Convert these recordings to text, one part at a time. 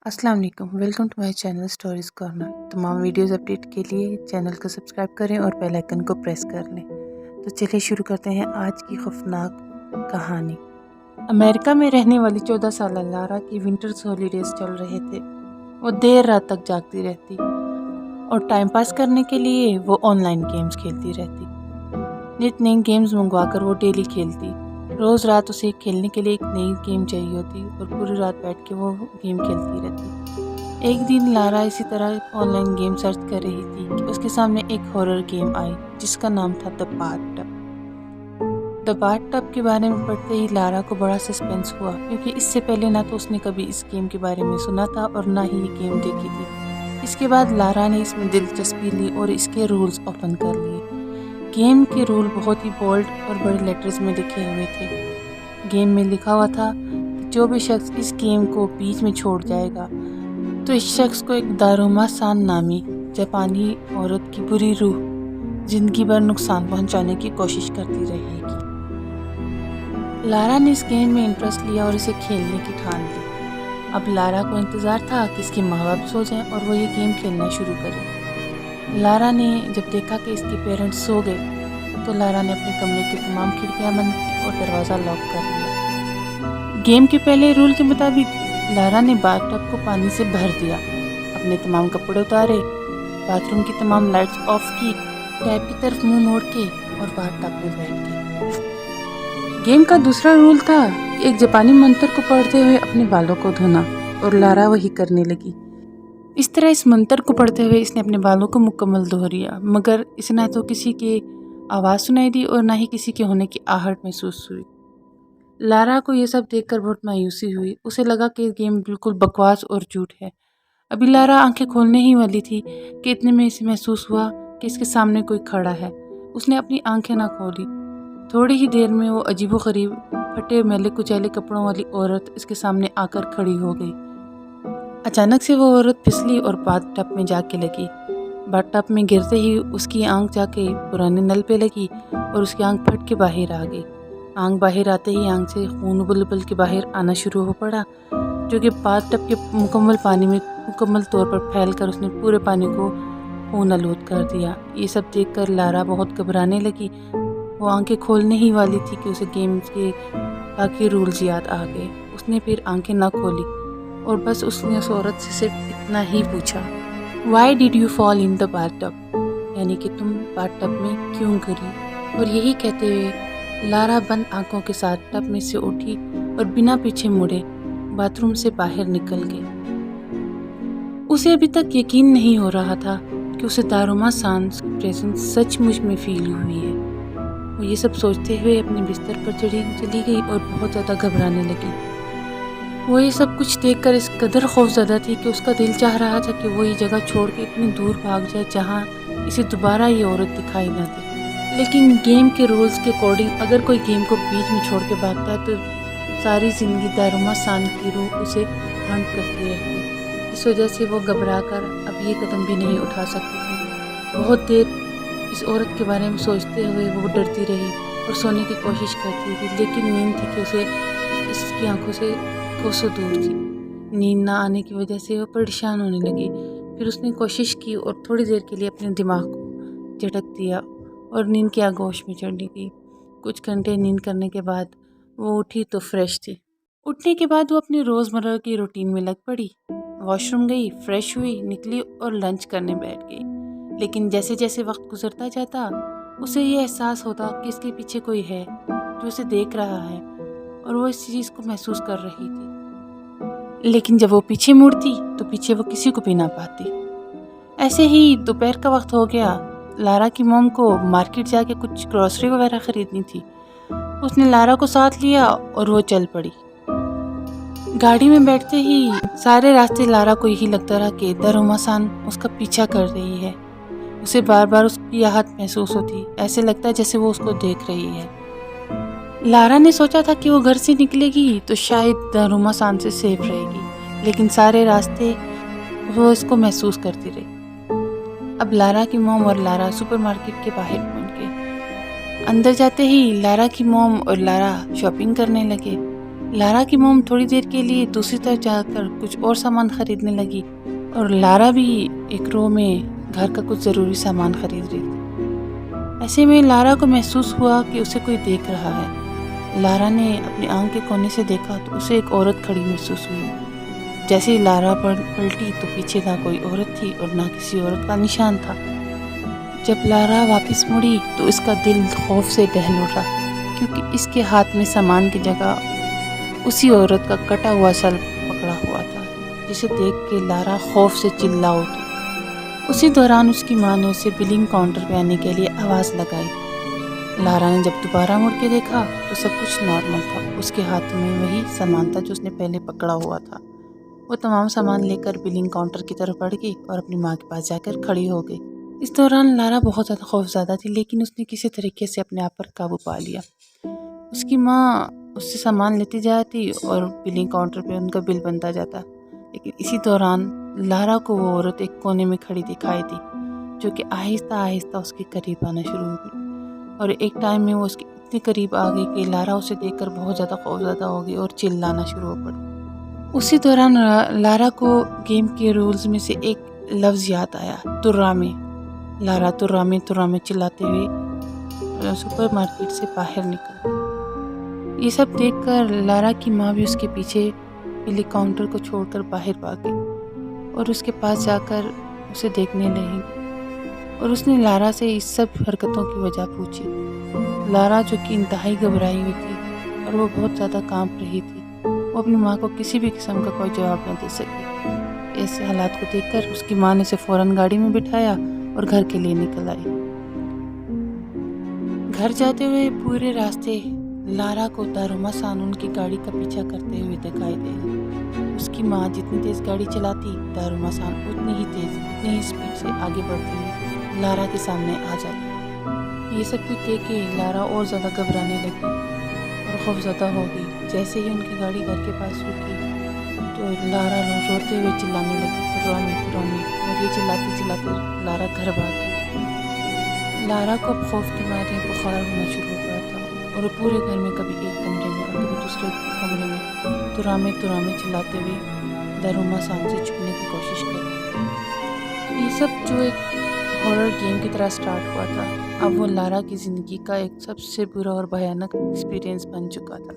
السلام علیکم، welcome to my channel stories corner. تمام ویڈیوز اپڈیٹ کے لیے چینل کو سبسکرائب کریں اور بیل آئکن کو پریس کر لیں۔ تو چلیے شروع کرتے ہیں آج کی خوفناک کہانی۔ امریکہ میں رہنے والی 14 سالہ لارا کی ونٹرز ہالیڈیز چل رہے تھے۔ وہ دیر رات تک جاگتی رہتی اور ٹائم پاس کرنے کے لیے وہ آن لائن گیمز کھیلتی رہتی۔ نت نئی گیمز منگوا کر وہ ڈیلی کھیلتی۔ روز رات اسے کھیلنے کے لیے ایک نئی گیم چاہیے ہوتی اور پوری رات بیٹھ کے وہ گیم کھیلتی رہتی۔ ایک دن لارا اسی طرح آن لائن گیم سرچ کر رہی تھی کہ اس کے سامنے ایک ہارر گیم آئی جس کا نام تھا دا باتھ ٹب۔ دا باتھ ٹب کے بارے میں پڑھتے ہی لارا کو بڑا سسپینس ہوا، کیونکہ اس سے پہلے نہ تو اس نے کبھی اس گیم کے بارے میں سنا تھا اور نہ ہی یہ گیم دیکھی تھی۔ اس کے بعد لارا نے اس میں دلچسپی لی اور اس کے رولز اوپن کر لیے۔ گیم کے رول بہت ہی بولڈ اور بڑے لیٹرز میں لکھے ہوئے تھے۔ گیم میں لکھا ہوا تھا کہ جو بھی شخص اس گیم کو بیچ میں چھوڑ جائے گا تو اس شخص کو ایک داروما سان نامی جاپانی عورت کی بری روح زندگی بھر نقصان پہنچانے کی کوشش کرتی رہے گی۔ لارا نے اس گیم میں انٹرسٹ لیا اور اسے کھیلنے کی ٹھان لی۔ اب لارا کو انتظار تھا کہ اس کے ماں باپ سو جائیں اور وہ یہ گیم کھیلنا شروع کرے۔ لارا نے جب دیکھا کہ اس کے پیرنٹس سو گئے تو لارا نے اپنے کمرے کی تمام کھڑکیاں بند کی اور دروازہ لاک کر لیا۔ گیم کے پہلے رول کے مطابق لارا نے باتھ ٹب کو پانی سے بھر دیا، اپنے تمام کپڑے اتارے، باتھ روم کی تمام لائٹس آف کی، ٹیپ کی طرف منہ موڑ کے اور باتھ ٹب میں بیٹھ گئی۔ گیم کا دوسرا رول تھا کہ ایک جاپانی منتر کو پڑھتے ہوئے اپنے بالوں کو دھونا، اور لارا وہی کرنے لگی۔ اس طرح اس منتر کو پڑھتے ہوئے اس نے اپنے بالوں کو مکمل دھو لیا، مگر اسے نہ تو کسی کی آواز سنائی دی اور نہ ہی کسی کے ہونے کی آہٹ محسوس ہوئی۔ لارا کو یہ سب دیکھ کر بہت مایوسی ہوئی۔ اسے لگا کہ یہ گیم بالکل بکواس اور جھوٹ ہے۔ ابھی لارا آنکھیں کھولنے ہی والی تھی کہ اتنے میں اسے محسوس ہوا کہ اس کے سامنے کوئی کھڑا ہے۔ اس نے اپنی آنکھیں نہ کھولی۔ تھوڑی ہی دیر میں وہ عجیب و غریب پھٹے میلے کچیلے کپڑوں والی عورت اس کے سامنے آ کر کھڑی ہو گئی۔ اچانک سے وہ عورت پھسلی اور باتھ ٹب میں جا کے لگی۔ باتھ ٹب میں گرتے ہی اس کی آنکھ جا کے پرانے نل پہ لگی اور اس کی آنکھ پھٹ کے باہر آ گئی۔ آنکھ باہر آتے ہی آنکھ سے خون ابل ابل کے باہر آنا شروع ہو پڑا، جو کہ باتھ ٹب کے مکمل پانی میں مکمل طور پر پھیل کر اس نے پورے پانی کو خون آلود کر دیا۔ یہ سب دیکھ کر لارا بہت گھبرانے لگی۔ وہ آنکھیں کھولنے ہی والی تھی کہ اسے گیم کے باقی رولز یاد آ گئے۔ اس نے پھر آنکھیں نہ کھولی اور بس اس نے اس عورت سے صرف اتنا ہی پوچھا، "Why did you fall in the bathtub?" یعنی کہ تم باتھ ٹب میں کیوں گری؟ اور یہی کہتے ہوئے لارا بند آنکھوں کے ساتھ ٹب میں سے اٹھی اور بنا پیچھے مڑے باتھ روم سے باہر نکل گئی۔ اسے ابھی تک یقین نہیں ہو رہا تھا کہ اسے داروما سانس کی پریزنس سچ مچ میں فیل ہوئی ہے۔ وہ یہ سب سوچتے ہوئے اپنے بستر پر چلی گئی اور بہت زیادہ گھبرانے لگی۔ وہ یہ سب کچھ دیکھ کر اس قدر خوفزدہ تھی کہ اس کا دل چاہ رہا تھا کہ وہ یہ جگہ چھوڑ کے اتنی دور بھاگ جائے جہاں اسے دوبارہ یہ عورت دکھائی نہ دے۔ لیکن گیم کے رولز کے اکارڈنگ اگر کوئی گیم کو بیچ میں چھوڑ کے بھاگتا ہے تو ساری زندگی داروما سان کی روح اسے ہانٹ کرتی رہتی۔ اس وجہ سے وہ گھبرا کر اب یہ قدم بھی نہیں اٹھا سکتی تھی۔ بہت دیر اس عورت کے بارے میں سوچتے ہوئے وہ ڈرتی رہی اور سونے کی کوشش کرتی تھی، لیکن نیند تھی کہ اسے اس کی آنکھوں سے کوسوں دور تھی۔ نیند نہ آنے کی وجہ سے وہ پریشان ہونے لگی۔ پھر اس نے کوشش کی اور تھوڑی دیر کے لیے اپنے دماغ کو جھٹک دیا اور نیند کے آغوش میں چلی گئی۔ کچھ گھنٹے نیند کرنے کے بعد وہ اٹھی تو فریش تھی۔ اٹھنے کے بعد وہ اپنی روزمرہ کی روٹین میں لگ پڑی۔ واش روم گئی، فریش ہوئی، نکلی اور لنچ کرنے بیٹھ گئی۔ لیکن جیسے جیسے وقت گزرتا جاتا اسے یہ احساس ہوتا کہ اس کے پیچھے کوئی ہے جو اسے دیکھ رہا ہے اور وہ اس چیز کو محسوس کر رہی تھی۔ لیکن جب وہ پیچھے مڑتی تو پیچھے وہ کسی کو بھی نہ پاتی۔ ایسے ہی دوپہر کا وقت ہو گیا۔ لارا کی موم کو مارکیٹ جا کے کچھ گروسری وغیرہ خریدنی تھی۔ اس نے لارا کو ساتھ لیا اور وہ چل پڑی۔ گاڑی میں بیٹھتے ہی سارے راستے لارا کو یہی لگتا رہا کہ داروما سان اس کا پیچھا کر رہی ہے۔ اسے بار بار اس کی آہٹ محسوس ہوتی، ایسے لگتا جیسے وہ اس کو دیکھ رہی ہے۔ لارا نے سوچا تھا کہ وہ گھر سے نکلے گی تو شاید داروما سان سے سیف رہے گی، لیکن سارے راستے وہ اس کو محسوس کرتی رہی۔ اب لارا کی موم اور لارا سپر مارکیٹ کے باہر پہنچ گئے۔ اندر جاتے ہی لارا کی موم اور لارا شاپنگ کرنے لگے۔ لارا کی موم تھوڑی دیر کے لیے دوسری طرف جا کر کچھ اور سامان خریدنے لگی اور لارا بھی ایک رو میں گھر کا کچھ ضروری سامان خرید رہی تھی۔ ایسے میں لارا کو محسوس ہوا کہ اسے کوئی دیکھ رہا ہے۔ لارا نے اپنی آنکھ کے کونے سے دیکھا تو اسے ایک عورت کھڑی محسوس ہوئی۔ جیسے ہی لارا پلٹی تو پیچھے نہ کوئی عورت تھی اور نہ کسی عورت کا نشان تھا۔ جب لارا واپس مڑی تو اس کا دل خوف سے دہل اٹھا، کیونکہ اس کے ہاتھ میں سامان کی جگہ اسی عورت کا کٹا ہوا سر پکڑا ہوا تھا، جسے دیکھ کے لارا خوف سے چلا اٹھی۔ اسی دوران اس کی ماں نے اسے بلنگ کاؤنٹر پہ آنے کے لیے آواز لگائی۔ لارا نے جب دوبارہ مڑ کے دیکھا تو سب کچھ نارمل تھا۔ اس کے ہاتھ میں وہی سامان تھا جو اس نے پہلے پکڑا ہوا تھا۔ وہ تمام سامان لے کر بلنگ کاؤنٹر کی طرف بڑھ گئی اور اپنی ماں کے پاس جا کر کھڑی ہو گئی۔ اس دوران لارا بہت زیادہ خوفزدہ تھی، لیکن اس نے کسی طریقے سے اپنے آپ پر قابو پا لیا۔ اس کی ماں اس سے سامان لیتی جاتی اور بلنگ کاؤنٹر پہ ان کا بل بنتا جاتا، لیکن اسی دوران لارا کو وہ عورت ایک کونے میں کھڑی دکھائی دی، جو کہ آہستہ آہستہ اس کے قریب آنا شروع ہو گئی، اور ایک ٹائم میں وہ اس کے اتنے قریب آ گئی کہ لارا اسے دیکھ کر بہت زیادہ خوفزدہ ہو گئی اور چلانا شروع ہو پڑی۔ اسی دوران لارا کو گیم کے رولز میں سے ایک لفظ یاد آیا، ترامے۔ لارا ترامے ترامے چلاتے ہوئے سپر مارکیٹ سے باہر نکل۔ یہ سب دیکھ کر لارا کی ماں بھی اس کے پیچھے بلنگ کاؤنٹر کو چھوڑ کر باہر بھاگ گئی اور اس کے پاس جا کر اسے دیکھنے لگی، اور اس نے لارا سے اس سب حرکتوں کی وجہ پوچھی۔ لارا جو کہ انتہائی گھبرائی ہوئی تھی اور وہ بہت زیادہ کانپ رہی تھی، وہ اپنی ماں کو کسی بھی قسم کا کوئی جواب نہ دے سکی۔ ایسے حالات کو دیکھ کر اس کی ماں نے اسے فوراً گاڑی میں بٹھایا اور گھر کے لیے نکل آئی۔ گھر جاتے ہوئے پورے راستے لارا کو داروما سان ان کی گاڑی کا پیچھا کرتے ہوئے دکھائی دے گی۔ اس کی ماں جتنی تیز گاڑی چلاتی، داروما سان اتنی ہی اسپیڈ سے آگے بڑھتی ہوئی لارا کے سامنے آ جاتی۔ یہ سب کچھ دیکھ کے لارا اور زیادہ گھبرانے لگی اور خوفزدہ ہو گئی۔ جیسے ہی ان کی گاڑی گھر کے پاس رکی تو لارا روتے ہوئے چلانے لگی، ترامے ترامے، اور یہ چلاتے چلاتے لارا گھر بھاگ گئی۔ لارا کو اب خوف کے مارے بخار ہونا شروع ہو گیا تھا، اور وہ پورے گھر میں کبھی ایک کمرے میں اور کبھی دوسرے کمرے میں ترامے ترامے چلاتے ہوئے داروما سان سے چھپنے کی کوشش کی۔ یہ سب جو ایک ہارر گیم کی طرح سٹارٹ ہوا تھا، اب وہ لارا کی زندگی کا ایک سب سے برا اور بھیانک ایکسپیرینس بن چکا تھا۔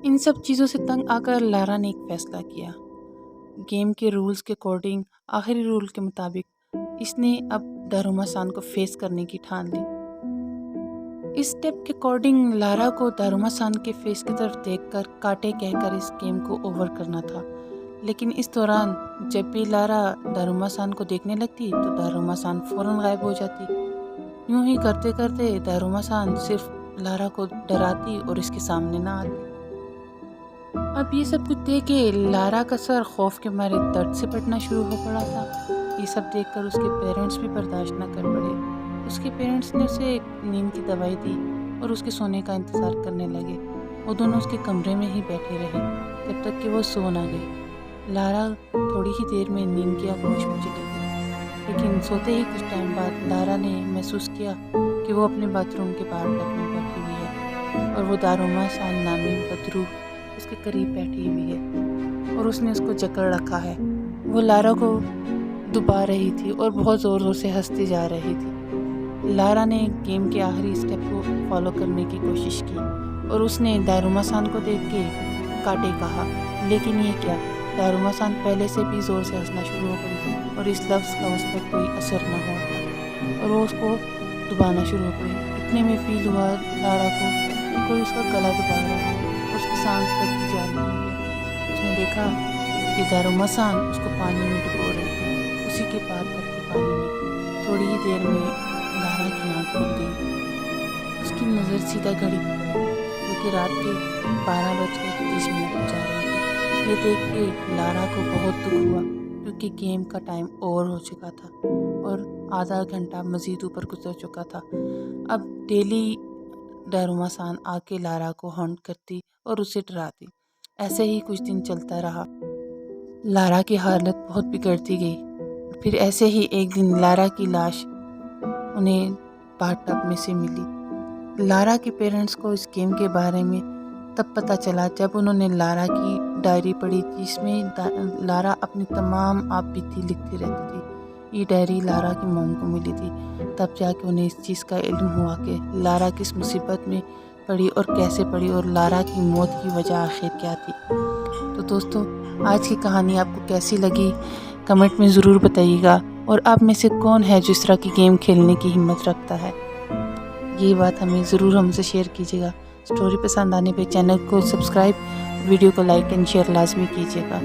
ان سب چیزوں سے تنگ آ کر لارا نے ایک فیصلہ کیا۔ گیم کے رولز کے اکارڈنگ، آخری رول کے مطابق، اس نے اب داروما سان کو فیس کرنے کی ٹھان لی۔ اس سٹیپ کے اکارڈنگ لارا کو داروما سان کے فیس کی طرف دیکھ کر کاٹے کہہ کر اس گیم کو اوور کرنا تھا، لیکن اس دوران جب بھی لارا داروما سان کو دیکھنے لگتی تو داروما سان فوراً غائب ہو جاتی۔ یوں ہی کرتے کرتے داروما سان صرف لارا کو ڈراتی اور اس کے سامنے نہ آتی۔ اب یہ سب کچھ دیکھ کے لارا کا سر خوف کے مارے درد سے پھٹنا شروع ہو پڑا تھا۔ یہ سب دیکھ کر اس کے پیرنٹس بھی برداشت نہ کر پڑے۔ اس کے پیرنٹس نے اسے ایک نیند کی دوائی دی اور اس کے سونے کا انتظار کرنے لگے۔ وہ دونوں اس کے کمرے میں ہی بیٹھے رہے جب تک کہ وہ سو نہ گئی۔ لارا تھوڑی ہی دیر میں نیند کی آغوش میں چلی گئی، لیکن سوتے ہی کچھ ٹائم بعد لارا نے محسوس کیا کہ وہ اپنے باتھ روم کے باہر ٹب میں بیٹھی ہوئی ہے، اور وہ داروما سان نامی بدروح اس کے قریب بیٹھی ہوئی ہے اور اس نے اس کو جکڑ رکھا ہے۔ وہ لارا کو دبا رہی تھی اور بہت زور زور سے ہنستی جا رہی تھی۔ لارا نے گیم کے آخری سٹیپ کو فالو کرنے کی کوشش کی اور اس نے داروما سان کو دیکھ کے کاٹے کہا، لیکن یہ کیا، داروما سان پہلے سے بھی زور سے ہنسنا شروع ہو گئی اور اس لفظ کا اس پر کوئی اثر نہ ہوا اور وہ اس کو دبانا شروع ہو گئی۔ اتنے میں فیل ہوا لارا کو کہ کوئی اس کا گلا دبا رہا ہے، اس کی سانس بھرتی جا رہی ہے۔ اس نے دیکھا کہ داروما سان اس کو پانی میں ڈبو رہی تھی، اسی کے پار بھرتے پانی میں۔ تھوڑی ہی دیر میں لارا کی آنکھ کھل گئی۔ اس کی نظر سیدھا گھڑی پر پڑی، جو کہ رات کے 12:30 ہو جا رہے تھے۔ یہ دیکھ کے لارا کو بہت دکھ ہوا، کیونکہ گیم کا ٹائم اوور ہو چکا تھا اور آدھا گھنٹہ مزید اوپر گزر چکا تھا۔ اب ڈیلی داروما سان آ کے لارا کو ہانٹ کرتی اور اسے ڈراتی۔ ایسے ہی کچھ دن چلتا رہا۔ لارا کی حالت بہت بگڑتی گئی۔ پھر ایسے ہی ایک دن لارا کی لاش انہیں باتھ ٹب میں سے ملی۔ لارا کے پیرنٹس کو اس گیم کے بارے میں تب پتہ چلا جب انہوں نے لارا کی ڈائری پڑھی جس میں لارا اپنی تمام آپ بیتی لکھتی رہتی تھی۔ یہ ڈائری لارا کی موم کو ملی تھی۔ تب جا کے انہیں اس چیز کا علم ہوا کہ لارا کس مصیبت میں پڑی اور کیسے پڑی اور لارا کی موت کی وجہ آخر کیا تھی۔ تو دوستو، آج کی کہانی آپ کو کیسی لگی کمنٹ میں ضرور بتائیے گا، اور آپ میں سے کون ہے جو اس طرح کی گیم کھیلنے کی ہمت رکھتا ہے، یہ بات ہمیں ضرور ہم سے شیئر کیجیے گا۔ سٹوری پسند آنے پہ چینل کو سبسکرائب، ویڈیو کو لائک اینڈ شیئر لازمی کیجیے گا۔